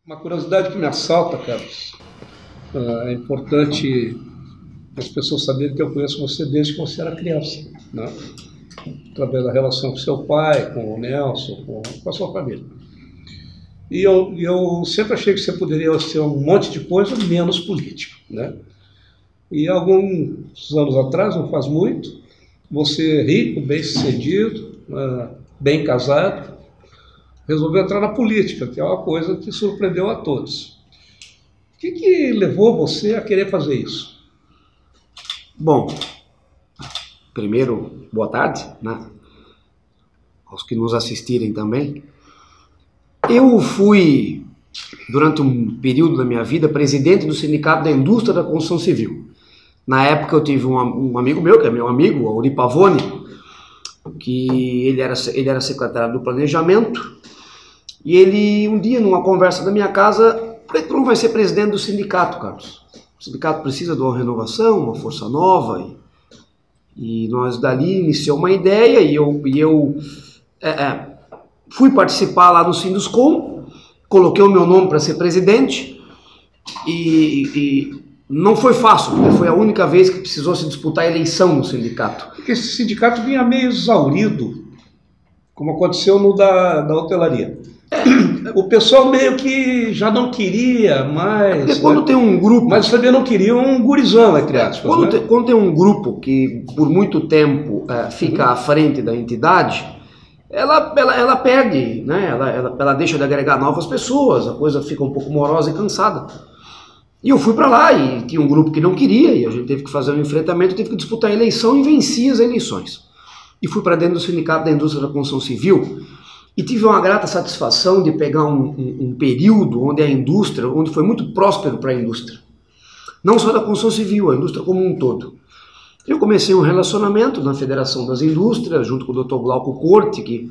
Uma curiosidade que me assalta, Carlos, é importante as pessoas saberem que eu conheço você desde que você era criança, né? Através da relação com seu pai, com o Nelson, com a sua família. E eu sempre achei que você poderia ser um monte de coisa, menos político, né? E alguns anos atrás, não faz muito, você rico, bem-sucedido, bem casado, resolveu entrar na política, que é uma coisa que surpreendeu a todos. O que levou você a querer fazer isso? Bom, primeiro, boa tarde, né? Aos que nos assistirem também. Eu fui, durante um período da minha vida, presidente do Sindicato da Indústria da Construção Civil. Na época eu tive um amigo meu, que é meu amigo, o Auri Pavone, que ele era secretário do Planejamento, e ele, um dia, numa conversa da minha casa, por que tu não vai ser presidente do sindicato, Carlos? O sindicato precisa de uma renovação, uma força nova, e nós dali iniciou uma ideia, e eu fui participar lá no Sinduscom, coloquei o meu nome para ser presidente, e não foi fácil, porque foi a única vez que precisou se disputar a eleição no sindicato. Porque esse sindicato vinha meio exaurido, como aconteceu no da hotelaria. O pessoal meio que já não queria mais. Porque quando tem um grupo. Mas também não queria um gurizão, entre aspas. Quando tem um grupo que por muito tempo fica à frente da entidade, ela perde, né? Ela deixa de agregar novas pessoas, a coisa fica um pouco morosa e cansada. E eu fui para lá e tinha um grupo que não queria, e a gente teve que fazer um enfrentamento, teve que disputar a eleição e venci as eleições. E fui para dentro do Sindicato da Indústria da Construção Civil e tive uma grata satisfação de pegar um período onde a indústria, onde foi muito próspero para a indústria. Não só da construção civil, a indústria como um todo. Eu comecei um relacionamento na Federação das Indústrias, junto com o Dr. Glauco Corte,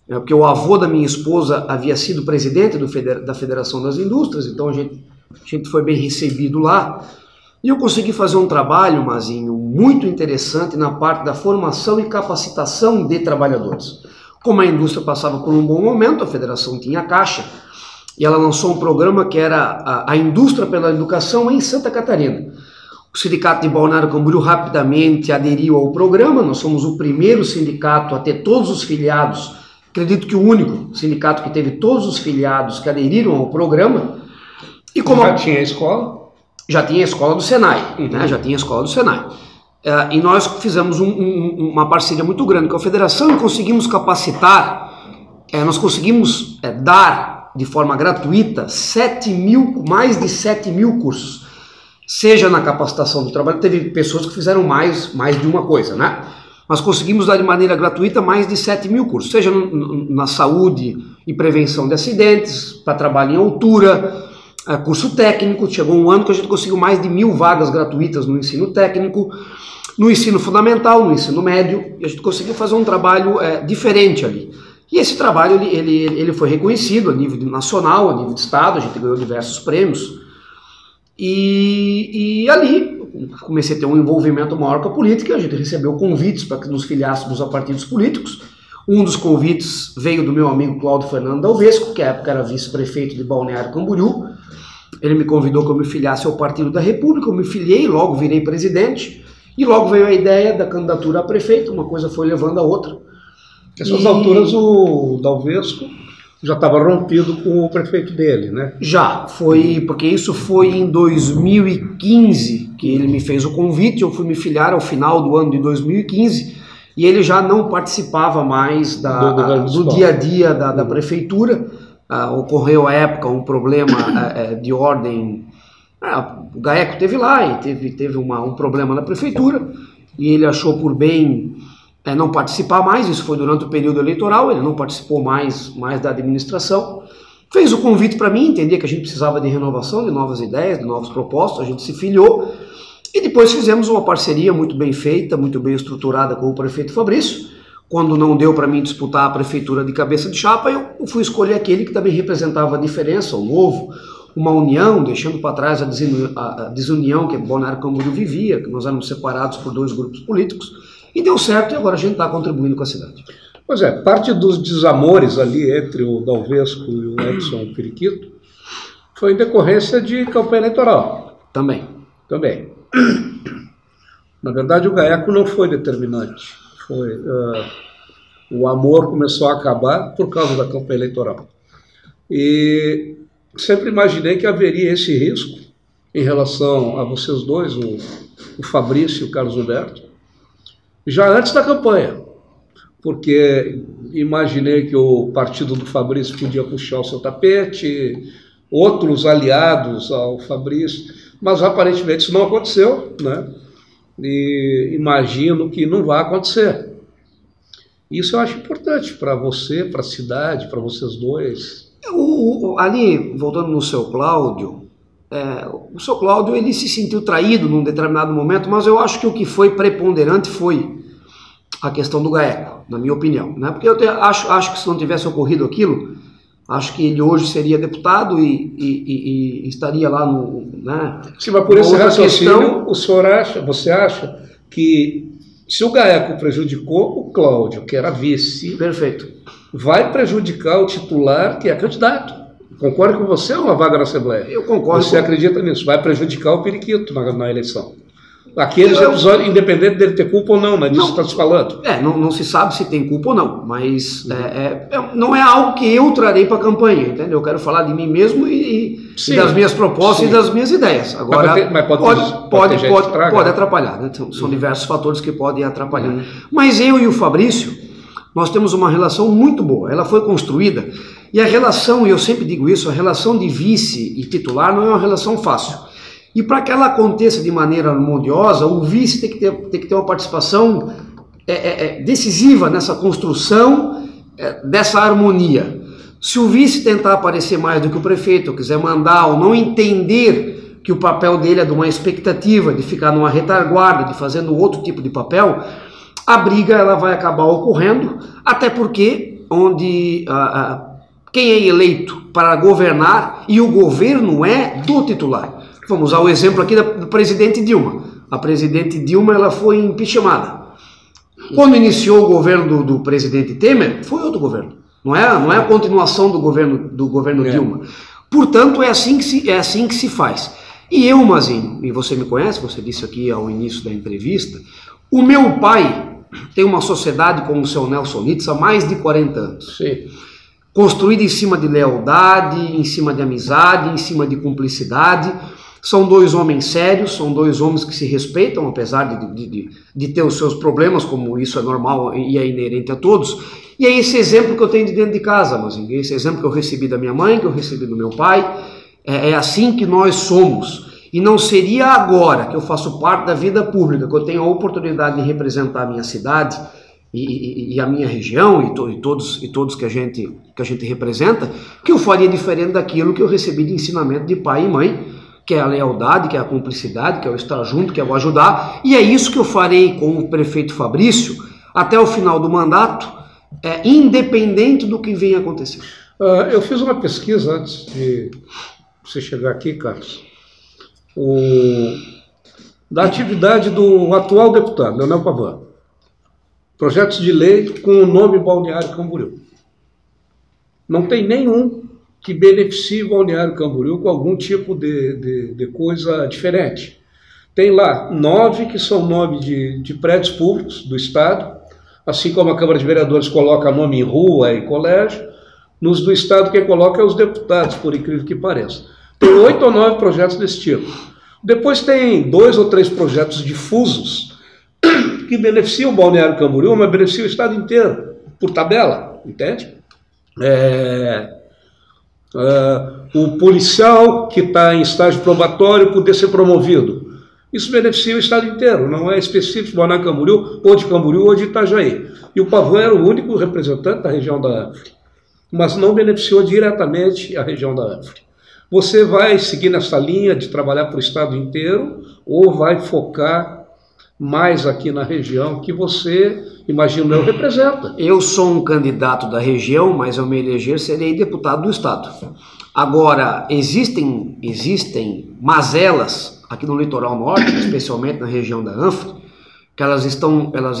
porque o avô da minha esposa havia sido presidente da Federação das Indústrias, então a gente foi bem recebido lá. E eu consegui fazer um trabalho, Mazinho, muito interessante na parte da formação e capacitação de trabalhadores. Como a indústria passava por um bom momento, a federação tinha caixa, e ela lançou um programa que era a Indústria pela Educação em Santa Catarina. O Sindicato de Balneário Camboriú rapidamente aderiu ao programa, nós somos o primeiro sindicato a ter todos os filiados, acredito que o único sindicato que teve todos os filiados que aderiram ao programa. E como já tinha a escola? Já tinha a escola do Senai, né? Já tinha a escola do Senai. E nós fizemos uma parceria muito grande com a federação e conseguimos capacitar, nós conseguimos dar de forma gratuita mais de 7 mil cursos, seja na capacitação do trabalho, teve pessoas que fizeram mais de uma coisa, né? Mas conseguimos dar de maneira gratuita mais de 7 mil cursos, seja na saúde e prevenção de acidentes, para trabalho em altura, curso técnico. Chegou um ano que a gente conseguiu mais de 1000 vagas gratuitas no ensino técnico, no ensino fundamental, no ensino médio, e a gente conseguiu fazer um trabalho diferente ali. E esse trabalho ele foi reconhecido a nível nacional, a nível de estado, a gente ganhou diversos prêmios, e ali comecei a ter um envolvimento maior com a política, a gente recebeu convites para que nos filiássemos a partidos políticos. Um dos convites veio do meu amigo Cláudio Fernando Dalvesco, que à época era vice-prefeito de Balneário Camboriú. Ele me convidou que eu me filiasse ao Partido da República, eu me filiei, logo virei presidente, e logo veio a ideia da candidatura a prefeito, uma coisa foi levando a outra. Nessas alturas o Dalvesco já estava rompido com o prefeito dele, né? Já, porque isso foi em 2015 que ele me fez o convite, eu fui me filiar ao final do ano de 2015, e ele já não participava mais do dia a dia da prefeitura. Ocorreu à época um problema de ordem, o GAECO teve lá e teve um problema na prefeitura, e ele achou por bem não participar mais. Isso foi durante o período eleitoral, ele não participou mais da administração. Fez o convite para mim, entendia que a gente precisava de renovação, de novas ideias, de novos propósitos, a gente se filiou, e depois fizemos uma parceria muito bem feita, muito bem estruturada com o prefeito Fabrício. Quando não deu para mim disputar a prefeitura de cabeça de chapa, eu fui escolher aquele que também representava a diferença, o novo, uma união, deixando para trás a desunião que Balneário Camboriú vivia, que nós éramos separados por 2 grupos políticos, e deu certo, e agora a gente está contribuindo com a cidade. Pois é, parte dos desamores ali entre o Dalvesco e o Edson Periquito Foi em decorrência de campanha eleitoral. Também. Também. Na verdade, o GAECO não foi determinante. Foi, o amor começou a acabar por causa da campanha eleitoral. E sempre imaginei que haveria esse risco em relação a vocês dois, o Fabrício e o Carlos Humberto, já antes da campanha, porque imaginei que o partido do Fabrício podia puxar o seu tapete, outros aliados ao Fabrício, mas aparentemente isso não aconteceu, né? E imagino que não vai acontecer. Isso eu acho importante para você, para a cidade, para vocês dois. Ali, voltando no seu Cláudio, o seu Cláudio ele se sentiu traído num determinado momento, mas eu acho que o que foi preponderante foi a questão do GAECO, na minha opinião, né? Porque eu acho que se não tivesse ocorrido aquilo, acho que ele hoje seria deputado e estaria lá no... Né, sim, mas por esse raciocínio, você acha que se o GAECO prejudicou o Cláudio, que era vice, perfeito, vai prejudicar o titular, que é candidato? Concorda com você ou uma vaga na Assembleia? Eu concordo. Você acredita nisso? Vai prejudicar o periquito na eleição. Aqueles episódios, independente dele ter culpa ou não, né? Disso está se falando. Não se sabe se tem culpa ou não, mas não é algo que eu trarei para a campanha, entendeu? Eu quero falar de mim mesmo e das minhas propostas e das minhas ideias. Agora, mas pode atrapalhar, né? São diversos fatores que podem atrapalhar. Mas eu e o Fabrício, nós temos uma relação muito boa, ela foi construída, e a relação, e eu sempre digo isso, a relação de vice e titular não é uma relação fácil. E para que ela aconteça de maneira harmoniosa, o vice tem que ter uma participação decisiva nessa construção dessa harmonia. Se o vice tentar aparecer mais do que o prefeito, ou quiser mandar, ou não entender que o papel dele é de uma expectativa, de ficar numa retaguarda, de fazendo outro tipo de papel, a briga ela vai acabar ocorrendo, até porque quem é eleito para governar e o governo é do titular. Vamos usar o exemplo aqui da presidente Dilma. A presidente Dilma ela foi impeachmentada. Quando iniciou o governo do presidente Temer, foi outro governo. Não é a continuação do governo Dilma. Portanto, é assim que se faz. E eu, Mazinho, e você me conhece, você disse aqui ao início da entrevista, o meu pai tem uma sociedade com o seu Nelson Nitz há mais de 40 anos. Sim. Construída em cima de lealdade, em cima de amizade, em cima de cumplicidade. São dois homens sérios, são dois homens que se respeitam, apesar de ter os seus problemas, como isso é normal e é inerente a todos. E é esse exemplo que eu tenho de dentro de casa, mas esse exemplo que eu recebi da minha mãe, que eu recebi do meu pai, é assim que nós somos. E não seria agora que eu faço parte da vida pública, que eu tenho a oportunidade de representar a minha cidade e a minha região e todos que a gente representa, que eu faria diferente daquilo que eu recebi de ensinamento de pai e mãe, que é a lealdade, que é a cumplicidade, que é o estar junto, que é o ajudar, e é isso que eu farei com o prefeito Fabrício até o final do mandato, independente do que venha acontecer. Eu fiz uma pesquisa antes de você chegar aqui, Carlos, da atividade do atual deputado, Leonel Pavão. Projetos de lei com o nome Balneário Camboriú. Não tem nenhum que beneficie o Balneário Camboriú com algum tipo de coisa diferente. Tem lá 9 que são nome de prédios públicos do Estado, assim como a Câmara de Vereadores coloca nome em rua e colégio, nos do Estado quem coloca é os deputados, por incrível que pareça. Tem 8 ou 9 projetos desse tipo. Depois tem 2 ou 3 projetos difusos que beneficiam o Balneário Camboriú, mas beneficiam o Estado inteiro, por tabela, entende? O policial que está em estágio probatório poder ser promovido. Isso beneficia o Estado inteiro, não é específico de Balneário Camboriú, ou de Camboriú, ou de Itajaí. E o Pavão era o único representante da região da Anfre, mas não beneficiou diretamente a região da Anfre. Você vai seguir nessa linha de trabalhar para o Estado inteiro, ou vai focar mais aqui na região que você, imagino eu, representa? Eu sou um candidato da região, mas ao me eleger serei deputado do Estado. Agora, existem mazelas aqui no litoral norte, especialmente na região da Anfre, que elas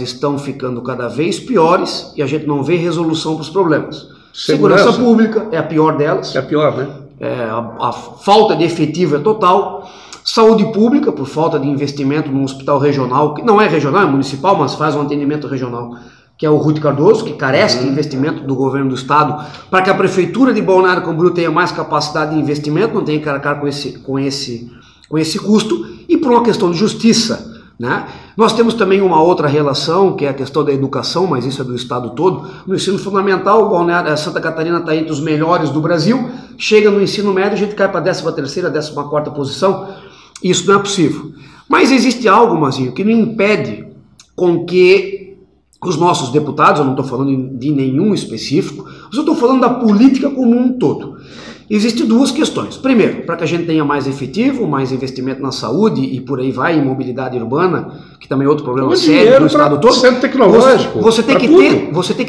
estão ficando cada vez piores e a gente não vê resolução para os problemas. Segurança pública é a pior delas. É a pior, né? a falta de efetivo é total. Saúde pública, por falta de investimento num hospital regional, que não é regional, é municipal, mas faz um atendimento regional, que é o Ruth Cardoso, que carece de investimento do governo do estado, para que a prefeitura de Balneário Camboriú tenha mais capacidade de investimento, não tenha que arcar com esse custo, e por uma questão de justiça, né? Nós temos também uma outra relação, que é a questão da educação, mas isso é do estado todo. No ensino fundamental, Santa Catarina está entre os melhores do Brasil, chega no ensino médio, a gente cai para a 13ª, 14ª posição. Isso não é possível. Mas existe algo, Mazinho, que não impede com que os nossos deputados, eu não estou falando de nenhum específico, mas eu estou falando da política como um todo. Existem duas questões. Primeiro, para que a gente tenha mais efetivo, mais investimento na saúde e por aí vai, em mobilidade urbana, que também é outro problema sério do estado todo. Centro tecnológico. Você tem que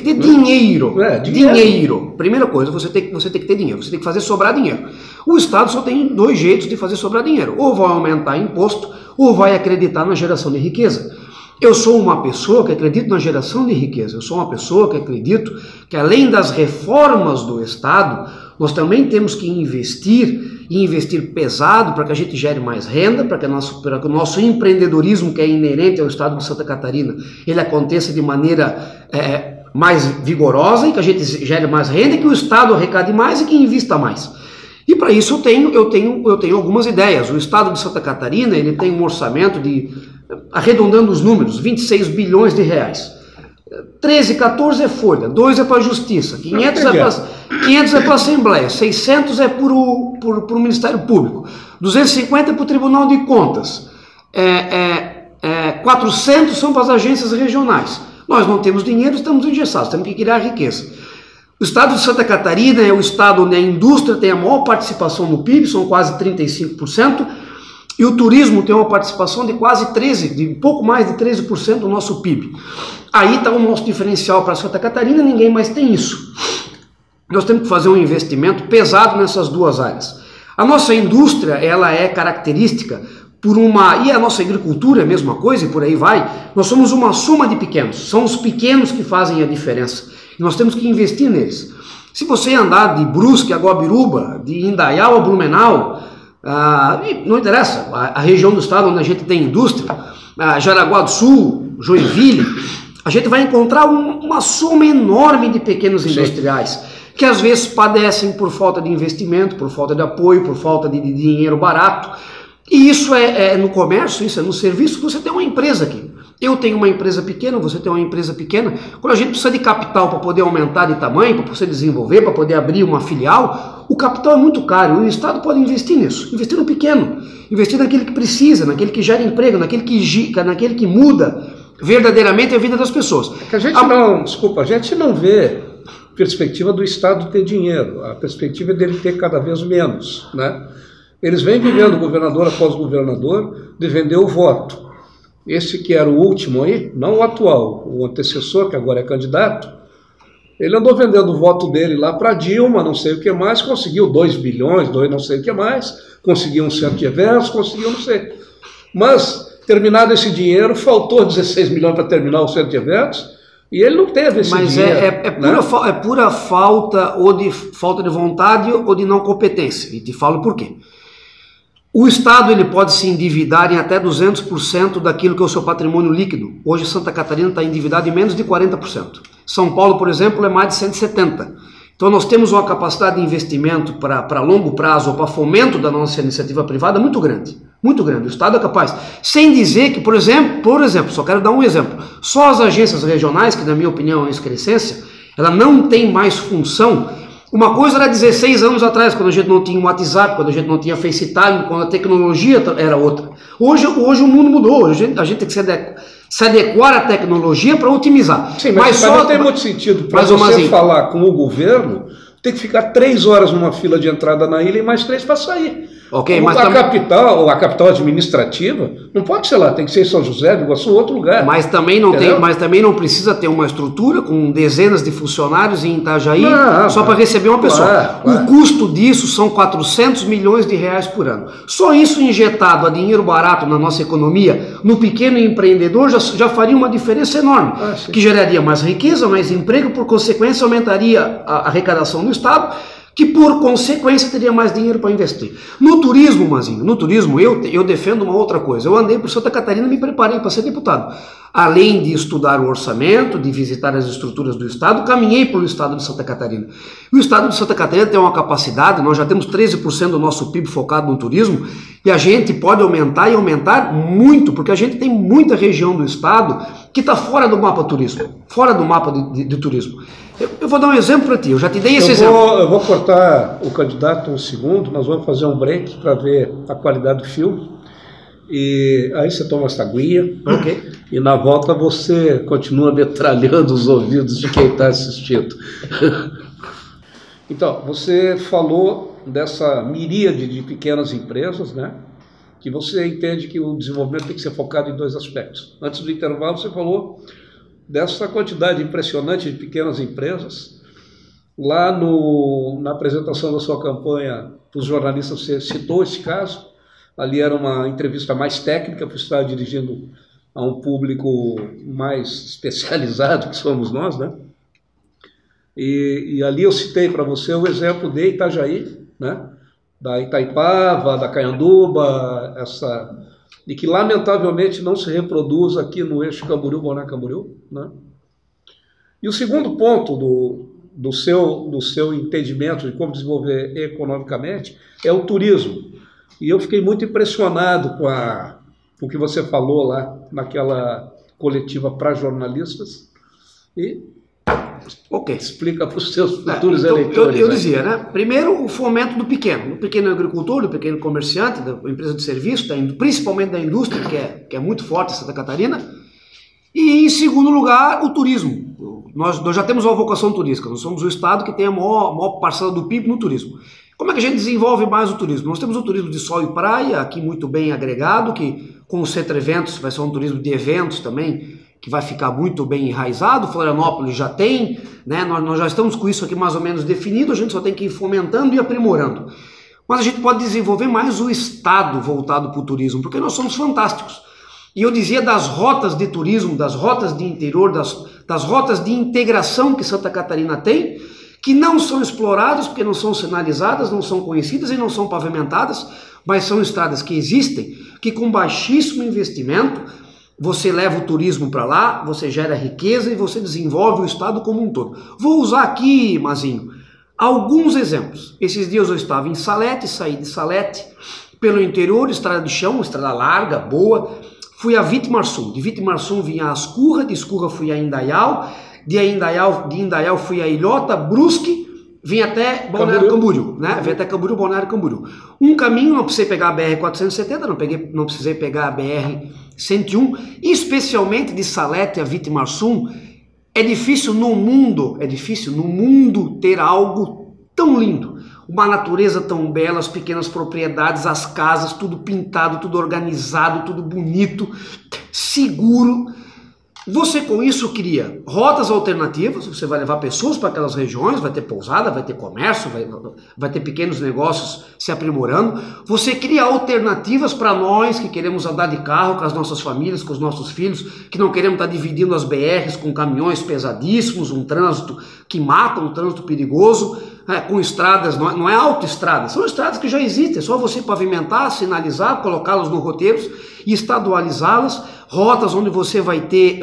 ter dinheiro. Dinheiro. Primeira coisa, você tem que ter dinheiro. Você tem que fazer sobrar dinheiro. O estado só tem dois jeitos de fazer sobrar dinheiro. Ou vai aumentar imposto, ou vai acreditar na geração de riqueza. Eu sou uma pessoa que acredito na geração de riqueza. Eu sou uma pessoa que acredito que além das reformas do estado, nós também temos que investir, e investir pesado para que a gente gere mais renda, para que o nosso empreendedorismo, que é inerente ao estado de Santa Catarina, ele aconteça de maneira mais vigorosa, e que a gente gere mais renda, e que o estado arrecade mais e que invista mais. E para isso eu tenho algumas ideias. O estado de Santa Catarina ele tem um orçamento de, arredondando os números, 26 bilhões de reais. 13, 14 é folha, 2 é para a justiça, 500 é para a Assembleia, 600 é para o Ministério Público, 250 é para o Tribunal de Contas, 400 são para as agências regionais. Nós não temos dinheiro, estamos engessados, temos que criar riqueza. O estado de Santa Catarina é o estado onde a indústria tem a maior participação no PIB, são quase 35%, e o turismo tem uma participação de quase 13%, de pouco mais de 13% do nosso PIB. Aí está o nosso diferencial para Santa Catarina, ninguém mais tem isso. Nós temos que fazer um investimento pesado nessas duas áreas. A nossa indústria, ela é característica e a nossa agricultura é a mesma coisa, e por aí vai. Nós somos uma soma de pequenos, são os pequenos que fazem a diferença. E nós temos que investir neles. Se você andar de Brusque a Guabiruba, de Indaial a Blumenau, não interessa, a região do estado onde a gente tem indústria, Jaraguá do Sul, Joinville, a gente vai encontrar uma soma enorme de pequenos industriais, que às vezes padecem por falta de investimento, por falta de apoio, por falta de dinheiro barato. E isso é no comércio, isso é no serviço. Você tem uma empresa aqui. Eu tenho uma empresa pequena, você tem uma empresa pequena. Quando a gente precisa de capital para poder aumentar de tamanho, para poder desenvolver, para poder abrir uma filial, o capital é muito caro. O Estado pode investir nisso, investir no pequeno, investir naquele que precisa, naquele que gera emprego, naquele que muda verdadeiramente a vida das pessoas. É que a gente não vê perspectiva do Estado ter dinheiro. A perspectiva é dele ter cada vez menos, né? Eles vêm vivendo governador após governador de vender o voto. Esse que era o último aí, não o atual, o antecessor, que agora é candidato, ele andou vendendo o voto dele lá para Dilma, não sei o que mais, conseguiu 2 bilhões, não sei o que mais, conseguiu um centro de eventos, conseguiu não sei. Mas, terminado esse dinheiro, faltou 16 milhões para terminar o centro de eventos, e ele não teve esse dinheiro. Mas é pura falta de vontade ou de não competência, e te falo por quê. O Estado ele pode se endividar em até 200% daquilo que é o seu patrimônio líquido. Hoje Santa Catarina está endividada em menos de 40%. São Paulo, por exemplo, é mais de 170%. Então nós temos uma capacidade de investimento para longo prazo ou para fomento da nossa iniciativa privada muito grande. Muito grande. O Estado é capaz. Sem dizer que, por exemplo, só quero dar um exemplo. Só as agências regionais, que na minha opinião é uma excrescência, ela não tem mais função. Uma coisa era 16 anos atrás, quando a gente não tinha WhatsApp, quando a gente não tinha FaceTime, quando a tecnologia era outra. Hoje o mundo mudou, a gente tem que se adequar à tecnologia para otimizar. Sim, mas não tem muito sentido para você falar com o governo, tem que ficar 3 horas numa fila de entrada na ilha e mais 3 para sair. Okay, mas a capital administrativa não pode ser lá, tem que ser em São José, Iguaçu, outro lugar. Mas também não precisa ter uma estrutura com dezenas de funcionários em Itajaí só para receber uma pessoa. O custo disso são 400 milhões de reais por ano. Só isso injetado a dinheiro barato na nossa economia, no pequeno empreendedor, já faria uma diferença enorme, que geraria mais riqueza, mais emprego, por consequência aumentaria a arrecadação do Estado, que por consequência teria mais dinheiro para investir. No turismo, Mazinho, no turismo eu defendo uma outra coisa. Eu andei por Santa Catarina e me preparei para ser deputado. Além de estudar o orçamento, de visitar as estruturas do Estado, caminhei pelo Estado de Santa Catarina. E o Estado de Santa Catarina tem uma capacidade, nós já temos 13% do nosso PIB focado no turismo, e a gente pode aumentar e aumentar muito, porque a gente tem muita região do Estado que está fora do mapa turismo, fora do mapa de turismo. Eu vou dar um exemplo para ti, eu já te dei esse exemplo. Eu vou cortar o candidato um segundo, nós vamos fazer um break para ver a qualidade do filme. E aí você toma essa aguinha, Ok. E na volta você continua metralhando os ouvidos de quem está assistindo. Então, você falou dessa miríade de pequenas empresas, né? Que você entende que o desenvolvimento tem que ser focado em dois aspectos. Antes do intervalo você falou dessa quantidade impressionante de pequenas empresas. Lá na apresentação da sua campanha para os jornalistas você citou esse caso. Ali era uma entrevista mais técnica, porque você estava dirigindo a um público mais especializado, que somos nós, né? E ali eu citei para você o exemplo de Itajaí, né? Da Itaipava, da Caianduba, e que lamentavelmente não se reproduz aqui no eixo Camboriú-Balneário-Camboriú, né? E o segundo ponto do seu entendimento de como desenvolver economicamente é o turismo. E eu fiquei muito impressionado com o que você falou lá naquela coletiva para jornalistas. E explica para os seus futuros eleitores. Eu dizia, né? Primeiro, o fomento do pequeno agricultor, do pequeno comerciante, da empresa de serviço, principalmente da indústria, que é muito forte em Santa Catarina. E, em segundo lugar, o turismo. Nós já temos uma vocação turística, nós somos o estado que tem a maior parcela do PIB no turismo. Como é que a gente desenvolve mais o turismo? Nós temos o turismo de sol e praia, aqui muito bem agregado, que com o Centro Eventos vai ser um turismo de eventos também, que vai ficar muito bem enraizado. Florianópolis já tem, né? Nós já estamos com isso aqui mais ou menos definido, a gente só tem que ir fomentando e aprimorando. Mas a gente pode desenvolver mais o estado voltado para o turismo, porque nós somos fantásticos. E eu dizia das rotas de turismo, das rotas de interior, das rotas de integração que Santa Catarina tem, que não são exploradas porque não são sinalizadas, não são conhecidas e não são pavimentadas, mas são estradas que existem, que com baixíssimo investimento você leva o turismo para lá, você gera riqueza e você desenvolve o estado como um todo. Vou usar aqui, Mazinho, alguns exemplos. Esses dias eu estava em Salete, saí de Salete, pelo interior, estrada de chão, estrada larga, boa, fui a Vitimarsum, de Vitimarsum vim a Ascurra, de Ascurra fui a Indaial, de Indaial fui a Ilhota, Brusque, vim até Balneário Camboriú, né? Vim até Camboriú, Balneário Camboriú. Um caminho, não precisei pegar a BR-470, não precisei pegar a BR-101, especialmente de Salete a Vitimarsum. É difícil no mundo ter algo tão lindo. Uma natureza tão bela, as pequenas propriedades, as casas, tudo pintado, tudo organizado, tudo bonito, seguro. Você com isso cria rotas alternativas, você vai levar pessoas para aquelas regiões, vai ter pousada, vai ter comércio, vai ter pequenos negócios se aprimorando. Você cria alternativas para nós que queremos andar de carro com as nossas famílias, com os nossos filhos, que não queremos estar dividindo as BRs com caminhões pesadíssimos, um trânsito que mata, um trânsito perigoso, com estradas, não é autoestradas, são estradas que já existem, é só você pavimentar, sinalizar, colocá-las no roteiros e estadualizá-las, rotas onde você vai ter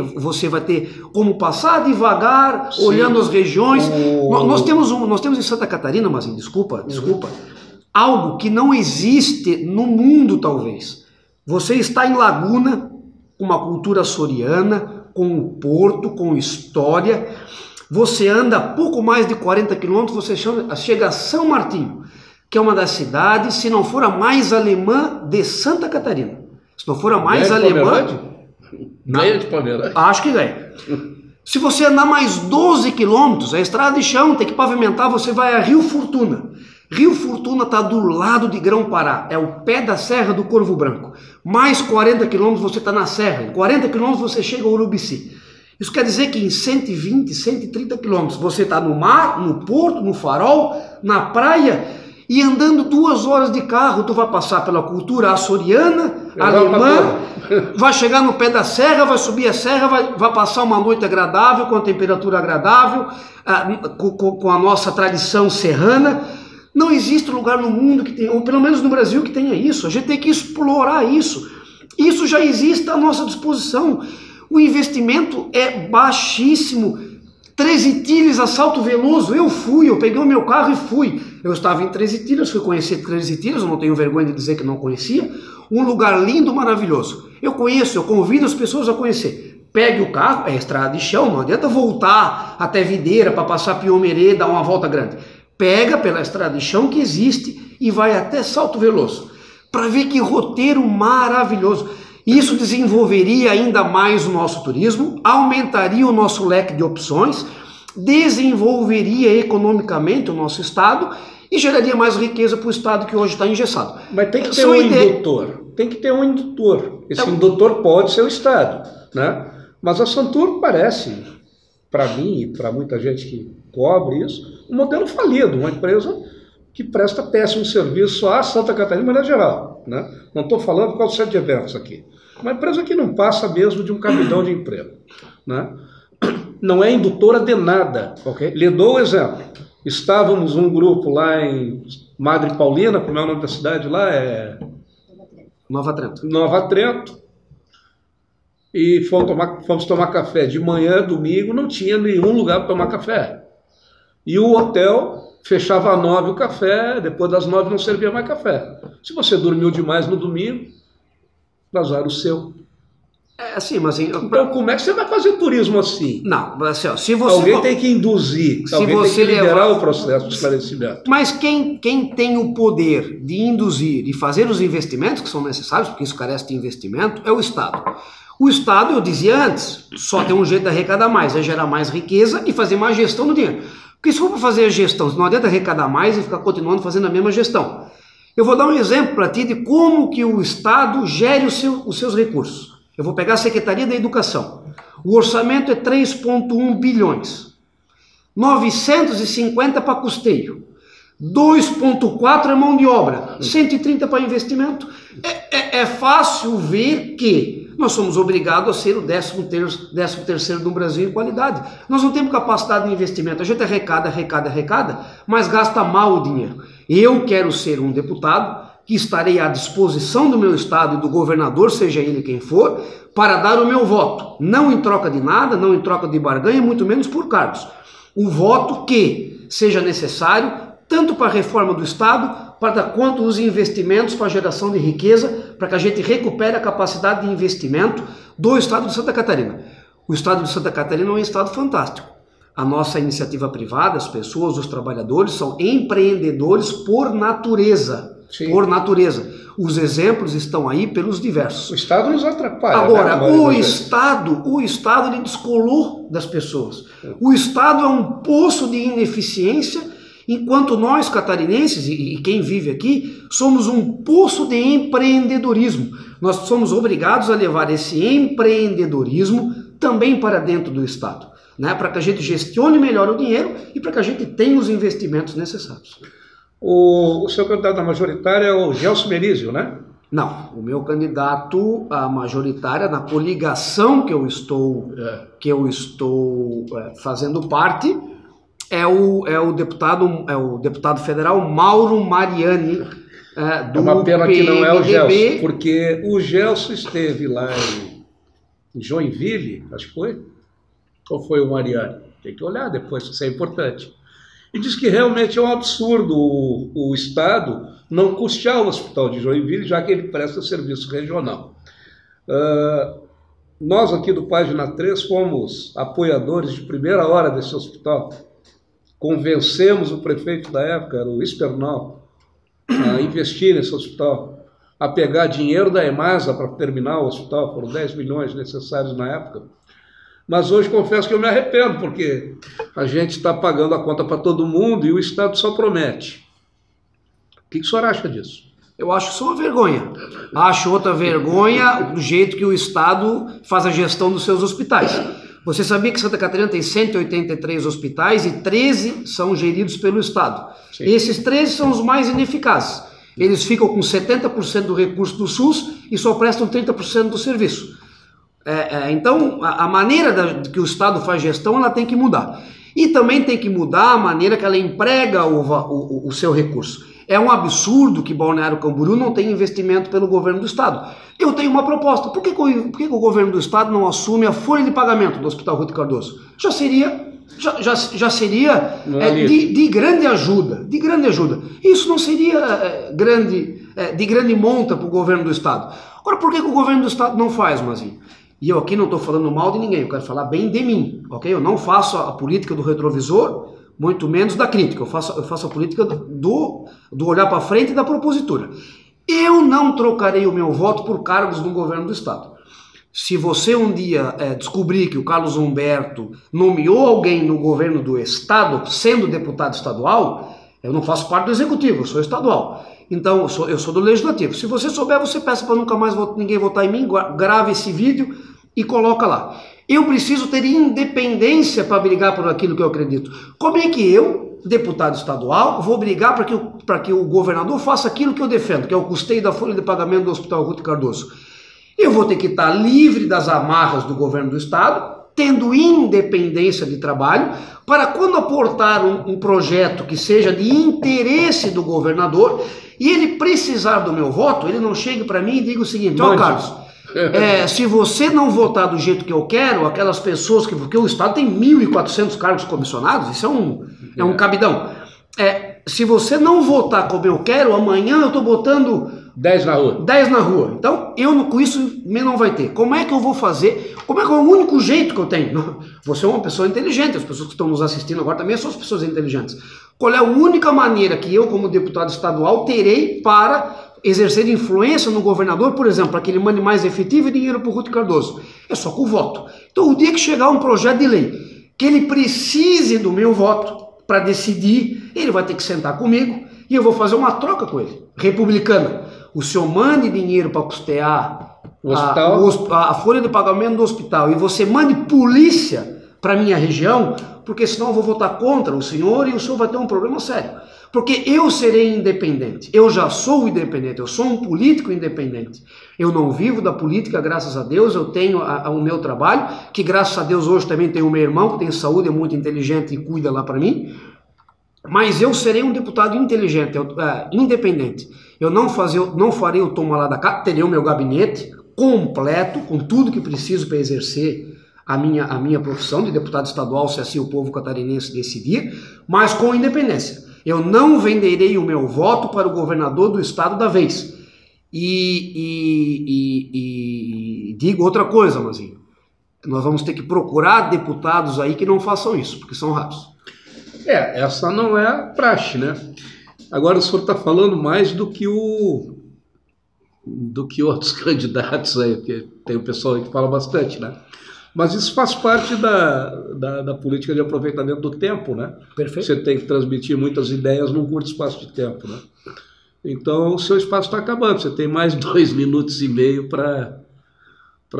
como passar devagar, sim, olhando as regiões. Nós temos em Santa Catarina, mas desculpa, algo que não existe no mundo talvez. Você está em Laguna, com uma cultura açoriana, com um porto, com história. Você anda pouco mais de 40 quilômetros, você chega a São Martinho, que é uma das cidades, se não for a mais alemã de Santa Catarina. Se não for a mais alemã... Ganha de Pomerode? Acho que ganha. Se você andar mais 12 quilômetros, é estrada de chão, tem que pavimentar, você vai a Rio Fortuna. Rio Fortuna está do lado de Grão-Pará, é o pé da Serra do Corvo Branco. Mais 40 quilômetros você está na serra, em 40 quilômetros você chega a Urubici. Isso quer dizer que em 120, 130 quilômetros você está no mar, no porto, no farol, na praia, e andando 2 horas de carro, tu vai passar pela cultura açoriana, alemã, vai chegar no pé da serra, vai subir a serra, vai passar uma noite agradável, com a temperatura agradável, com a nossa tradição serrana, Não existe lugar no mundo que tenha, ou pelo menos no Brasil, que tenha isso. A gente tem que explorar isso. Isso já existe à nossa disposição. O investimento é baixíssimo. 13 Itilhas, Assalto Veloso. Eu peguei o meu carro e fui. Eu estava em 13 Itilhas, fui conhecer 13 Itilhas, eu não tenho vergonha de dizer que não conhecia. Um lugar lindo, maravilhoso. Eu conheço, eu convido as pessoas a conhecer. Pegue o carro, é estrada de chão, não adianta voltar até Videira para passar Piomerê, dar uma volta grande. Pega pela estrada de chão que existe e vai até Salto Veloso, para ver que roteiro maravilhoso. Isso desenvolveria ainda mais o nosso turismo, aumentaria o nosso leque de opções, desenvolveria economicamente o nosso estado e geraria mais riqueza para o estado que hoje está engessado. Mas tem que ter um indutor, tem que ter um indutor. Esse indutor pode ser o estado, né? Mas a Santur parece, para mim e para muita gente que cobre isso, um modelo falido, uma empresa que presta péssimo serviço a Santa Catarina de maneira geral, né? Não estou falando por causa do centro de eventos aqui. Uma empresa que não passa mesmo de um cabidão de emprego, né? Não é indutora de nada. Okay. Lhe dou um exemplo. Estávamos um grupo lá em Madre Paulina, como é o nome da cidade lá? Nova Trento. Nova Trento. E fomos tomar café de manhã, domingo, não tinha nenhum lugar para tomar café. E o hotel fechava às 9 o café, depois das 9 não servia mais café. Se você dormiu demais no domingo, azar o seu. É assim, mas... Então como é que você vai fazer turismo assim? Não, assim, ó, se você... Alguém tem que induzir, alguém tem que liderar o processo de esclarecimento. Mas quem tem o poder de induzir e fazer os investimentos que são necessários, porque isso carece de investimento, é o Estado. O Estado, eu dizia antes, só tem um jeito de arrecadar mais, é gerar mais riqueza e fazer mais gestão do dinheiro. Porque se for para fazer a gestão, não adianta arrecadar mais e ficar continuando fazendo a mesma gestão. Eu vou dar um exemplo para ti de como que o Estado gere os seus recursos. Eu vou pegar a Secretaria da Educação. O orçamento é 3,1 bilhões. 950 para custeio. 2,4 é mão de obra. 130 para investimento. É fácil ver que nós somos obrigados a ser o 13º do Brasil em qualidade. Nós não temos capacidade de investimento. A gente arrecada, mas gasta mal o dinheiro. Eu quero ser um deputado que estarei à disposição do meu estado e do governador, seja ele quem for, para dar o meu voto. Não em troca de nada, não em troca de barganha, muito menos por cargos. O voto que seja necessário, tanto para a reforma do Estado, quanto os investimentos para a geração de riqueza, para que a gente recupere a capacidade de investimento do Estado de Santa Catarina. O Estado de Santa Catarina é um estado fantástico. A nossa iniciativa privada, as pessoas, os trabalhadores, são empreendedores por natureza. Sim. Por natureza. Os exemplos estão aí pelos diversos. O Estado nos atrapalha. Agora, né? o Estado ele descolou das pessoas. O Estado é um poço de ineficiência, enquanto nós catarinenses, e quem vive aqui, somos um poço de empreendedorismo. Nós somos obrigados a levar esse empreendedorismo também para dentro do Estado, né? Para que a gente gestione melhor o dinheiro e para que a gente tenha os investimentos necessários. O seu candidato à majoritária é o Gelson Merizio, né? Não, o meu candidato à majoritária, na coligação que eu estou fazendo parte, é o deputado federal Mauro Mariani, do É uma pena PMDB. que não é o Gelson, porque o Gelson esteve lá em Joinville, acho que foi, ou foi o Mariani? Tem que olhar depois, isso é importante. E diz que realmente é um absurdo o Estado não custear o hospital de Joinville, já que ele presta serviço regional. Nós aqui do Página 3 fomos apoiadores de primeira hora desse hospital. Convencemos o prefeito da época, era o Espernal, a investir nesse hospital, a pegar dinheiro da EMASA para terminar o hospital, foram 10 milhões necessários na época. Mas hoje confesso que eu me arrependo, porque a gente está pagando a conta para todo mundo e o Estado só promete. O que o senhor acha disso? Eu acho isso uma vergonha. Acho outra vergonha do jeito que o Estado faz a gestão dos seus hospitais. Você sabia que Santa Catarina tem 183 hospitais e 13 são geridos pelo Estado. Sim. Esses 13 são os mais ineficazes. Eles ficam com 70% do recurso do SUS e só prestam 30% do serviço. Então, a maneira que o Estado faz gestão, ela tem que mudar. E também tem que mudar a maneira que ela emprega o seu recurso. É um absurdo que Balneário Camboriú não tem investimento pelo governo do estado. Eu tenho uma proposta. Por que o governo do estado não assume a folha de pagamento do Hospital Ruth Cardoso? Já seria de grande ajuda. De grande ajuda. Isso não seria de grande monta para o governo do estado. Agora, por que o governo do estado não faz, Mazinho? E eu aqui não estou falando mal de ninguém, eu quero falar bem de mim, ok? Eu não faço a política do retrovisor, muito menos da crítica, eu faço a política do olhar para frente e da propositura. Eu não trocarei o meu voto por cargos no governo do estado. Se você um dia descobrir que o Carlos Humberto nomeou alguém no governo do estado, sendo deputado estadual, eu não faço parte do executivo, eu sou estadual. Então, eu sou do legislativo. Se você souber, você peça para nunca mais ninguém votar em mim, grave esse vídeo e coloca lá. Eu preciso ter independência para brigar por aquilo que eu acredito. Como é que eu, deputado estadual, vou brigar para que o governador faça aquilo que eu defendo, que é o custeio da folha de pagamento do Hospital Ruth Cardoso? Eu vou ter que estar livre das amarras do governo do estado, tendo independência de trabalho, para quando aportar um projeto que seja de interesse do governador, e ele precisar do meu voto, ele não chegue para mim e diga o seguinte: ó, Carlos, se você não votar do jeito que eu quero, aquelas pessoas porque o estado tem 1.400 cargos comissionados, isso é um cabidão. Se você não votar como eu quero, amanhã eu estou botando 10 na rua. 10 na rua. Então, com isso não vai ter. Como é que eu vou fazer? Como é que é o único jeito que eu tenho? Você é uma pessoa inteligente, as pessoas que estão nos assistindo agora também são as pessoas inteligentes. Qual é a única maneira que eu, como deputado estadual, terei para exercer influência no governador, por exemplo, para que ele mande mais efetivo e dinheiro para o Ruth Cardoso? É só com o voto. Então, o dia que chegar um projeto de lei que ele precise do meu voto para decidir, ele vai ter que sentar comigo e eu vou fazer uma troca com ele, republicana. O senhor mande dinheiro para custear a folha de pagamento do hospital e você mande polícia para a minha região, porque senão eu vou votar contra o senhor e o senhor vai ter um problema sério. Porque eu serei independente, eu já sou independente, eu sou um político independente. Eu não vivo da política, graças a Deus, eu tenho o meu trabalho, que graças a Deus hoje também tenho o meu irmão, que tem saúde, é muito inteligente e cuida lá para mim. Mas eu serei um deputado inteligente, independente. Eu não farei o toma lá da cá, terei o meu gabinete completo, com tudo que preciso para exercer a minha profissão de deputado estadual, se assim o povo catarinense decidir, mas com independência. Eu não venderei o meu voto para o governador do estado da vez. E digo outra coisa, Mazinho. Nós vamos ter que procurar deputados aí que não façam isso, porque são raros. Essa não é a praxe, né? Agora o senhor está falando mais do que outros candidatos aí, porque tem o pessoal aí que fala bastante, né? Mas isso faz parte da política de aproveitamento do tempo, né? Perfeito. Você tem que transmitir muitas ideias num curto espaço de tempo, né? Então o seu espaço está acabando, você tem mais 2 minutos e meio para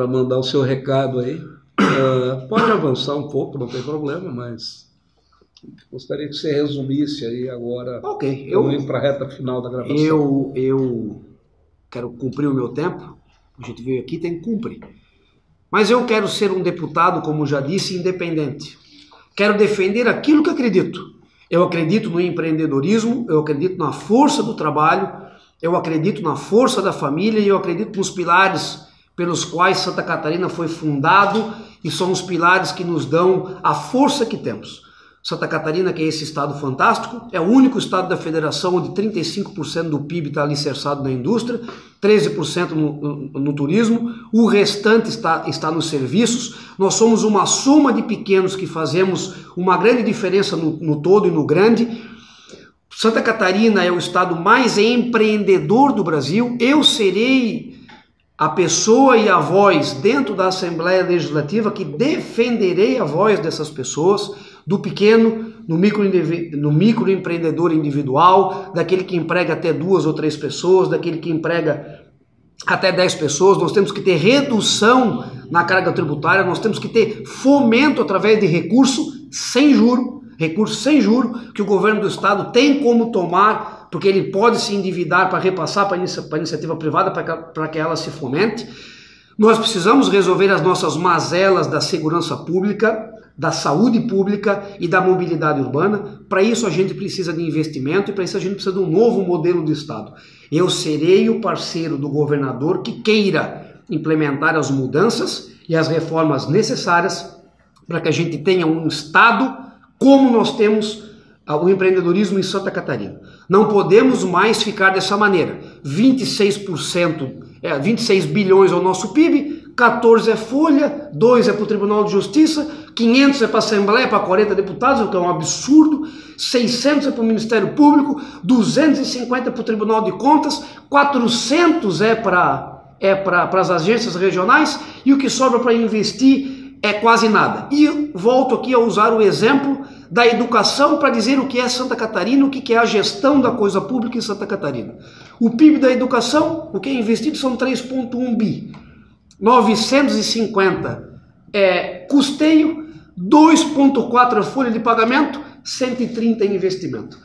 mandar o seu recado aí. Pode avançar um pouco, não tem problema, mas gostaria que você resumisse aí agora. Ok. Eu ir para a reta final da gravação. Eu quero cumprir o meu tempo, a gente veio aqui, tem que cumprir. Mas eu quero ser um deputado, como já disse, independente. Quero defender aquilo que acredito. Eu acredito no empreendedorismo, eu acredito na força do trabalho, eu acredito na força da família e eu acredito nos pilares pelos quais Santa Catarina foi fundado e são os pilares que nos dão a força que temos. Santa Catarina, que é esse estado fantástico, é o único estado da federação onde 35% do PIB está alicerçado na indústria, 13% no turismo, o restante está nos serviços. Nós somos uma soma de pequenos que fazemos uma grande diferença no todo e no grande. Santa Catarina é o estado mais empreendedor do Brasil. Eu serei a pessoa e a voz dentro da Assembleia Legislativa que defenderei a voz dessas pessoas, do pequeno, no microempreendedor individual, daquele que emprega até 2 ou 3 pessoas, daquele que emprega até 10 pessoas. Nós temos que ter redução na carga tributária, nós temos que ter fomento através de recurso sem juro, que o governo do estado tem como tomar, porque ele pode se endividar para repassar para a iniciativa privada para que ela se fomente. Nós precisamos resolver as nossas mazelas da segurança pública. da saúde pública e da mobilidade urbana. Para isso a gente precisa de investimento e para isso a gente precisa de um novo modelo de Estado. Eu serei o parceiro do governador que queira implementar as mudanças e as reformas necessárias para que a gente tenha um Estado como nós temos o empreendedorismo em Santa Catarina. Não podemos mais ficar dessa maneira. 26%, 26 bilhões é o nosso PIB, 14 é folha, 2 é para o Tribunal de Justiça, 500 é para a Assembleia, para 40 deputados, o que é um absurdo, 600 é para o Ministério Público, 250 é para o Tribunal de Contas, 400 é para as agências regionais e o que sobra para investir é quase nada. E volto aqui a usar o exemplo da educação para dizer o que é Santa Catarina, o que é a gestão da coisa pública em Santa Catarina. O PIB da educação, o que é investido são 3,1 bi. 950 é custeio, 2,4 é folha de pagamento, 130 é investimento.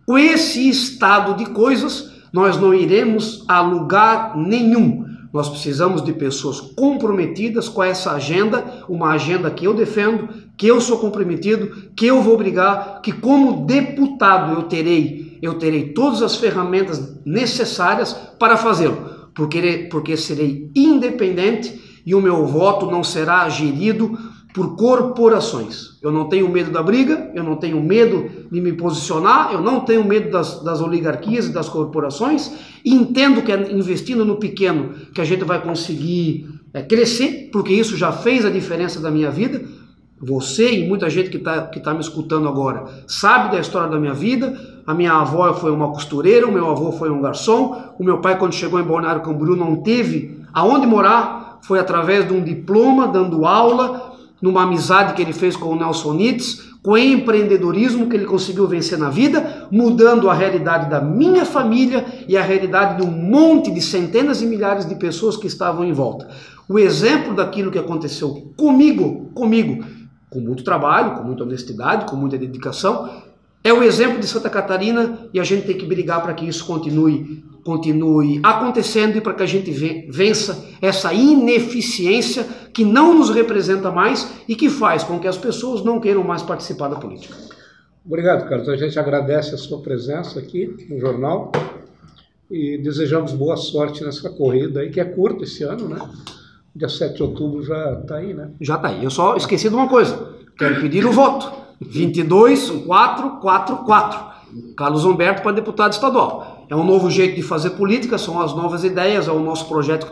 Com esse estado de coisas, nós não iremos a lugar nenhum. Nós precisamos de pessoas comprometidas com essa agenda, uma agenda que eu defendo, que eu sou comprometido, que eu vou brigar, que como deputado eu terei todas as ferramentas necessárias para fazê-lo, porque serei independente e o meu voto não será gerido por corporações. Eu não tenho medo da briga, eu não tenho medo de me posicionar, eu não tenho medo das oligarquias e das corporações, e entendo que é investindo no pequeno que a gente vai conseguir crescer, porque isso já fez a diferença da minha vida. Você e muita gente que tá me escutando agora sabe da história da minha vida. A minha avó foi uma costureira, o meu avô foi um garçom, o meu pai quando chegou em Balneário Camboriú não teve aonde morar, foi através de um diploma, dando aula, numa amizade que ele fez com o Nelson Nitz, com o empreendedorismo que ele conseguiu vencer na vida, mudando a realidade da minha família e a realidade de um monte de centenas e milhares de pessoas que estavam em volta. O exemplo daquilo que aconteceu comigo, com muito trabalho, com muita honestidade, com muita dedicação, é o exemplo de Santa Catarina e a gente tem que brigar para que isso continue acontecendo e para que a gente vença essa ineficiência que não nos representa mais e que faz com que as pessoas não queiram mais participar da política. Obrigado, Carlos. A gente agradece a sua presença aqui no jornal e desejamos boa sorte nessa corrida aí, que é curta esse ano, né? Dia 7 de outubro já está aí, né? Já está aí. Eu só esqueci de uma coisa. Quero pedir o voto. 22-444. Carlos Humberto para deputado estadual. É um novo jeito de fazer política, são as novas ideias, é o nosso projeto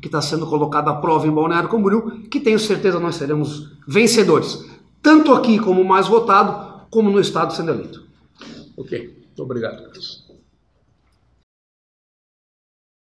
que está sendo colocado à prova em Balneário Camboriú, que tenho certeza nós seremos vencedores. Tanto aqui como mais votado, como no estado sendo eleito. Ok. Muito obrigado, Carlos.